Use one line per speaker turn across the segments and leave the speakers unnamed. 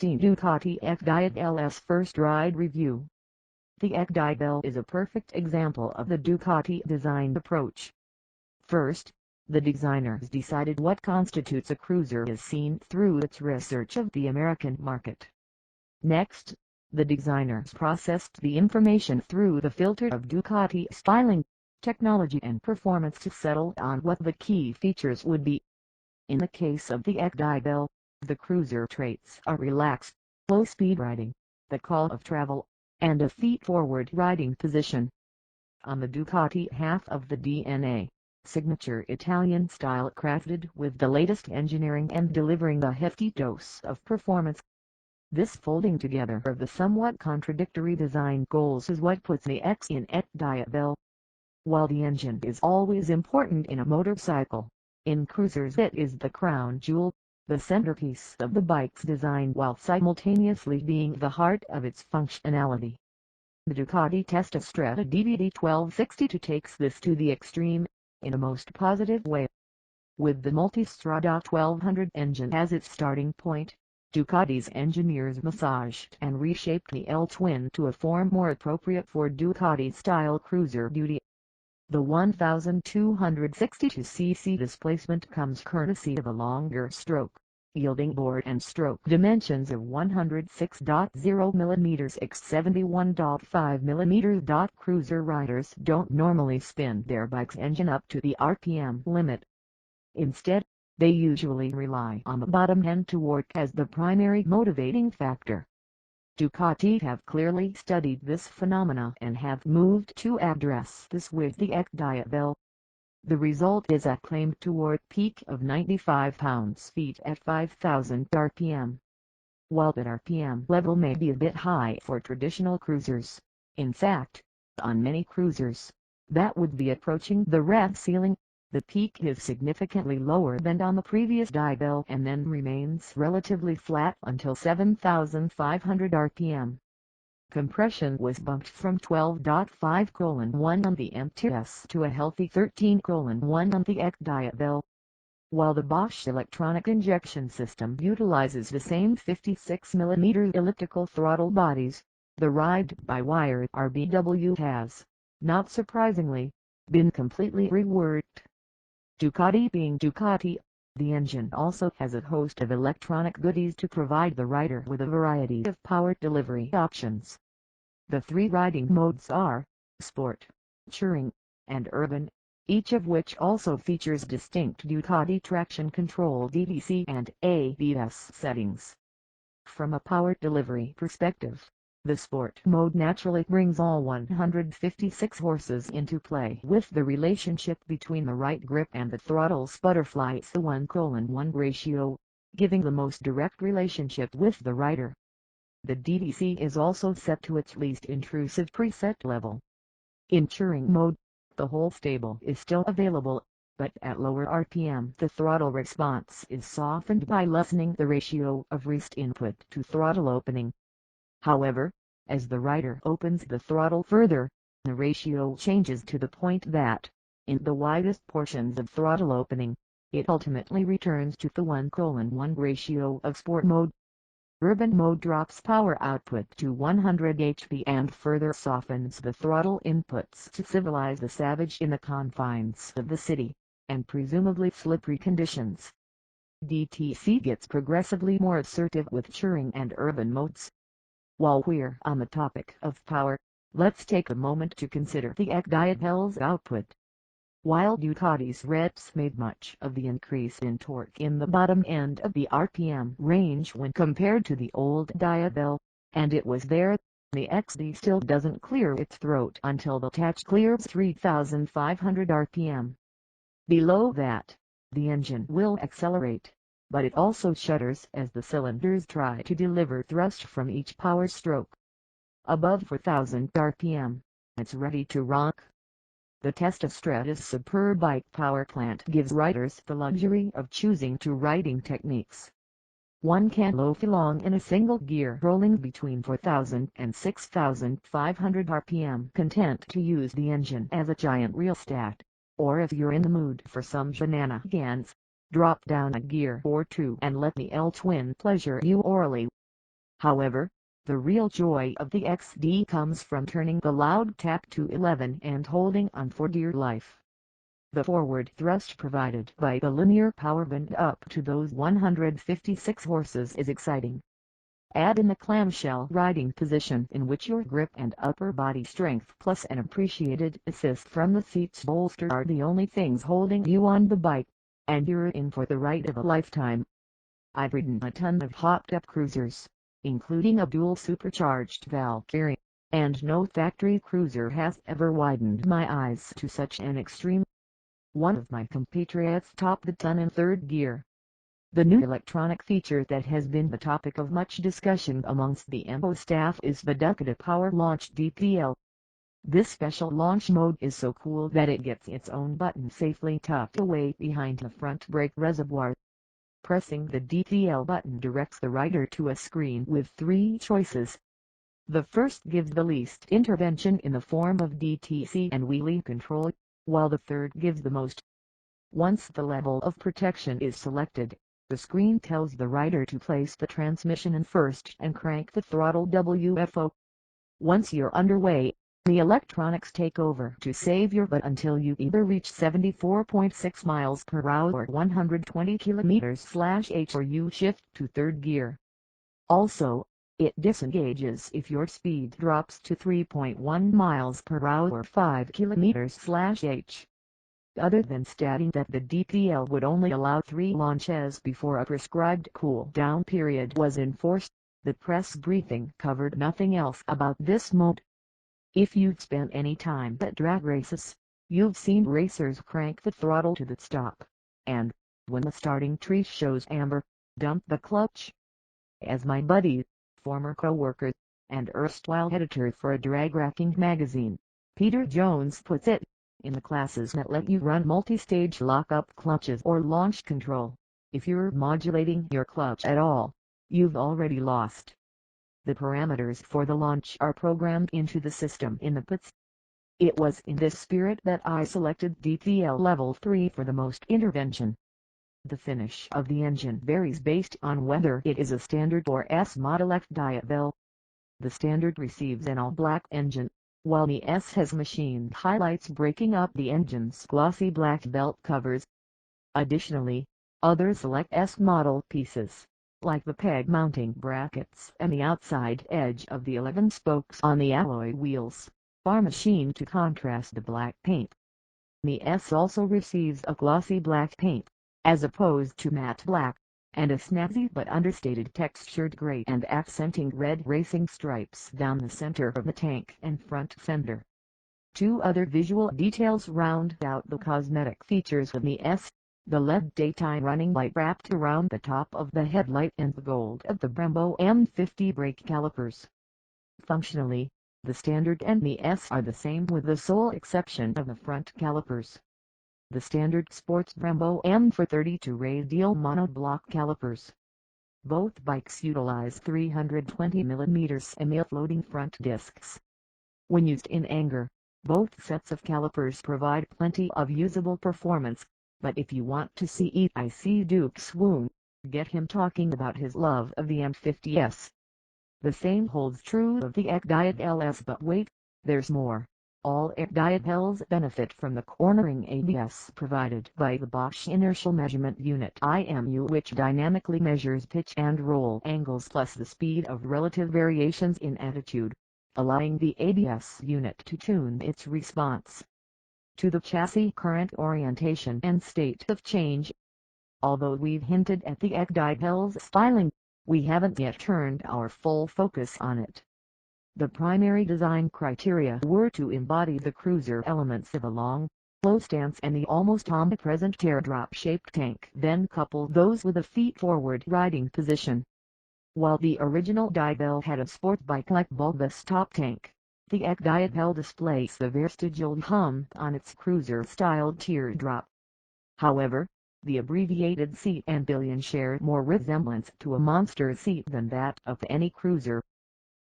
2016 Ducati XDiavel's first ride review. The XDiavel is a perfect example of the Ducati design approach. First, the designers decided what constitutes a cruiser is seen through its research of the American market. Next, the designers processed the information through the filter of Ducati styling, technology and performance to settle on what the key features would be. In the case of the XDiavel, the cruiser traits are relaxed, low-speed riding, the call of travel, and a feet-forward riding position. On the Ducati half of the DNA, signature Italian style crafted with the latest engineering and delivering a hefty dose of performance. This folding together of the somewhat contradictory design goals is what puts the X in XDiavel. While the engine is always important in a motorcycle, in cruisers it is the crown jewel, the centerpiece of the bike's design while simultaneously being the heart of its functionality. The Ducati Strada DBD1262 takes this to the extreme, in a most positive way. With the Multistrada 1200 engine as its starting point, Ducati's engineers massaged and reshaped the L-twin to a form more appropriate for Ducati-style cruiser duty. The 1262cc displacement comes courtesy of a longer stroke, yielding board and stroke dimensions of 106.0mm x 71.5mm. Cruiser riders don't normally spin their bike's engine up to the RPM limit. Instead, they usually rely on the bottom end to work as the primary motivating factor. Ducati have clearly studied this phenomena and have moved to address this with the XDiavel. The result is a claimed torque peak of 95 pounds-feet at 5,000 RPM. While that RPM level may be a bit high for traditional cruisers, in fact, on many cruisers, that would be approaching the rev ceiling. The peak is significantly lower than on the previous Diavel and then remains relatively flat until 7,500 RPM. Compression was bumped from 12.5:1 on the MTS to a healthy 13:1 on the XDiavel. While the Bosch electronic injection system utilizes the same 56mm elliptical throttle bodies, the ride-by-wire RBW has, not surprisingly, been completely reworked. Ducati being Ducati, the engine also has a host of electronic goodies to provide the rider with a variety of power delivery options. The three riding modes are Sport, Touring, and Urban, each of which also features distinct Ducati traction control DDC and ABS settings. From a power delivery perspective, the Sport mode naturally brings all 156 horses into play with the relationship between the right grip and the throttle's butterfly's 1:1 ratio, giving the most direct relationship with the rider. The DDC is also set to its least intrusive preset level. In Touring mode, the whole stable is still available, but at lower RPM the throttle response is softened by lessening the ratio of wrist input to throttle opening. However, as the rider opens the throttle further, the ratio changes to the point that, in the widest portions of throttle opening, it ultimately returns to the 1:1 ratio of Sport mode. Urban mode drops power output to 100 HP and further softens the throttle inputs to civilize the savage in the confines of the city, and presumably slippery conditions. DTC gets progressively more assertive with Touring and Urban modes. While we're on the topic of power, let's take a moment to consider the XDiavel's output. While Ducati's reps made much of the increase in torque in the bottom end of the RPM range when compared to the old Diavel, and it was there, the XD still doesn't clear its throat until the touch clears 3,500 RPM. Below that, the engine will accelerate, but it also shudders as the cylinders try to deliver thrust from each power stroke. Above 4,000 RPM, it's ready to rock. The Strada's superb bike power plant gives riders the luxury of choosing two riding techniques. One can loaf along in a single gear rolling between 4,000 and 6,500 RPM content to use the engine as a giant rheostat, or if you're in the mood for some shenanigans, drop down a gear or two and let the L-twin pleasure you orally. However, the real joy of the XD comes from turning the loud tap to 11 and holding on for dear life. The forward thrust provided by the linear power band up to those 156 horses is exciting. Add in the clamshell riding position in which your grip and upper body strength plus an appreciated assist from the seat's bolster are the only things holding you on the bike, and you're in for the ride of a lifetime. I've ridden a ton of hot-up cruisers, including a dual supercharged Valkyrie, and no factory cruiser has ever widened my eyes to such an extreme. One of my compatriots topped the ton in third gear. The new electronic feature that has been the topic of much discussion amongst the MO staff is the Ducati Power Launch DPL. This special launch mode is so cool that it gets its own button safely tucked away behind the front brake reservoir. Pressing the DPL button directs the rider to a screen with three choices. The first gives the least intervention in the form of DTC and wheelie control, while the third gives the most. Once the level of protection is selected, the screen tells the rider to place the transmission in first and crank the throttle WFO. Once you're underway, the electronics take over to save your butt until you either reach 74.6 miles per hour or 120 km/h or you shift to third gear. Also, it disengages if your speed drops to 3.1 miles per hour or 5 km/h. Other than stating that the DPL would only allow 3 launches before a prescribed cool-down period was enforced, the press briefing covered nothing else about this mode. If you've spent any time at drag races, you've seen racers crank the throttle to the stop, and, when the starting tree shows amber, dump the clutch. As my buddy, former co-worker, and erstwhile editor for a drag-racking magazine, Peter Jones puts it, in the classes that let you run multi-stage lock-up clutches or launch control, if you're modulating your clutch at all, you've already lost. The parameters for the launch are programmed into the system in the puts. It was in this spirit that I selected DPL Level 3 for the most intervention. The finish of the engine varies based on whether it is a standard or S Model XDiavel. The standard receives an all-black engine, while the S has machined highlights breaking up the engine's glossy black belt covers. Additionally, other select S model pieces, like the peg mounting brackets and the outside edge of the 11 spokes on the alloy wheels, are machined to contrast the black paint. The S also receives a glossy black paint, as opposed to matte black, and a snazzy but understated textured gray and accenting red racing stripes down the center of the tank and front fender. Two other visual details round out the cosmetic features of the S, the LED daytime running light wrapped around the top of the headlight and the gold of the Brembo M50 brake calipers. Functionally, the standard and the S are the same with the sole exception of the front calipers. The standard sports Brembo M432 radial monoblock calipers. Both bikes utilize 320mm EMI floating front discs. When used in anger, both sets of calipers provide plenty of usable performance, but if you want to see EIC Duke swoon, get him talking about his love of the M50S. The same holds true of the XDiavel S, but wait, there's more. All XDiavels benefit from the cornering ABS provided by the Bosch Inertial Measurement Unit IMU, which dynamically measures pitch and roll angles plus the speed of relative variations in attitude, allowing the ABS unit to tune its response to the chassis current orientation and state of change. Although we've hinted at the XDiavel's styling, we haven't yet turned our full focus on it. The primary design criteria were to embody the cruiser elements of a long, low stance and the almost omnipresent teardrop-shaped tank, then couple those with a feet-forward riding position. While the original Diavel had a sport bike-like bulbous top tank, the XDiavel displays the vestigial hum on its cruiser-styled teardrop. However, the abbreviated seat and pillion share more resemblance to a monster seat than that of any cruiser.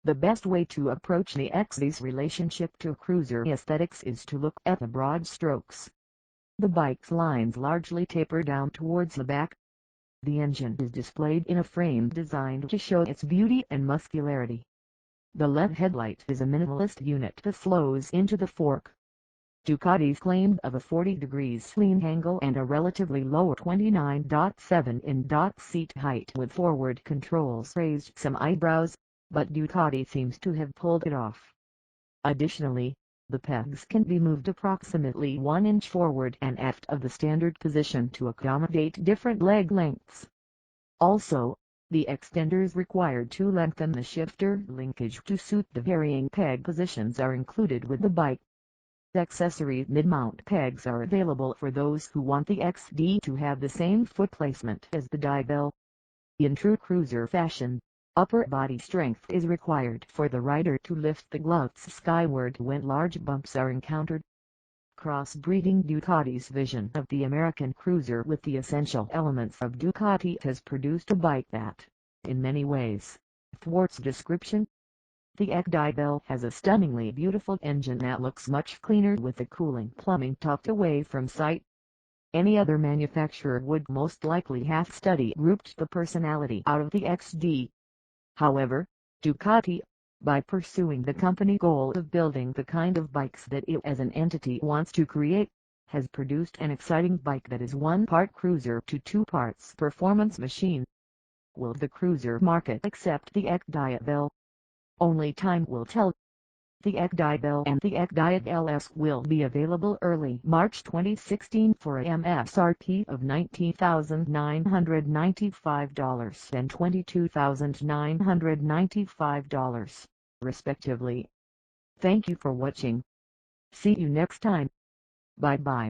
The best way to approach the XD's relationship to cruiser aesthetics is to look at the broad strokes. The bike's lines largely taper down towards the back. The engine is displayed in a frame designed to show its beauty and muscularity. The LED headlight is a minimalist unit that flows into the fork. Ducati's claim of a 40 degrees lean angle and a relatively low 29.7 in seat height with forward controls raised some eyebrows, but Ducati seems to have pulled it off. Additionally, the pegs can be moved approximately 1 inch forward and aft of the standard position to accommodate different leg lengths. Also, the extenders required to lengthen the shifter linkage to suit the varying peg positions are included with the bike. Accessory mid-mount pegs are available for those who want the XD to have the same foot placement as the diavel. In true cruiser fashion, upper body strength is required for the rider to lift the gloves skyward when large bumps are encountered. Cross-breeding Ducati's vision of the American cruiser with the essential elements of Ducati has produced a bike that, in many ways, thwarts description. The XDiavel has a stunningly beautiful engine that looks much cleaner with the cooling plumbing tucked away from sight. Any other manufacturer would most likely have study grouped the personality out of the XD. However, Ducati, by pursuing the company goal of building the kind of bikes that it as an entity wants to create, has produced an exciting bike that is 1 part cruiser to 2 parts performance machine. Will the cruiser market accept the XDiavel? Only time will tell. The XDiavel and the XDiavel S will be available early March 2016 for a MSRP of $19,995 and $22,995, respectively. Thank you for watching. See you next time. Bye bye.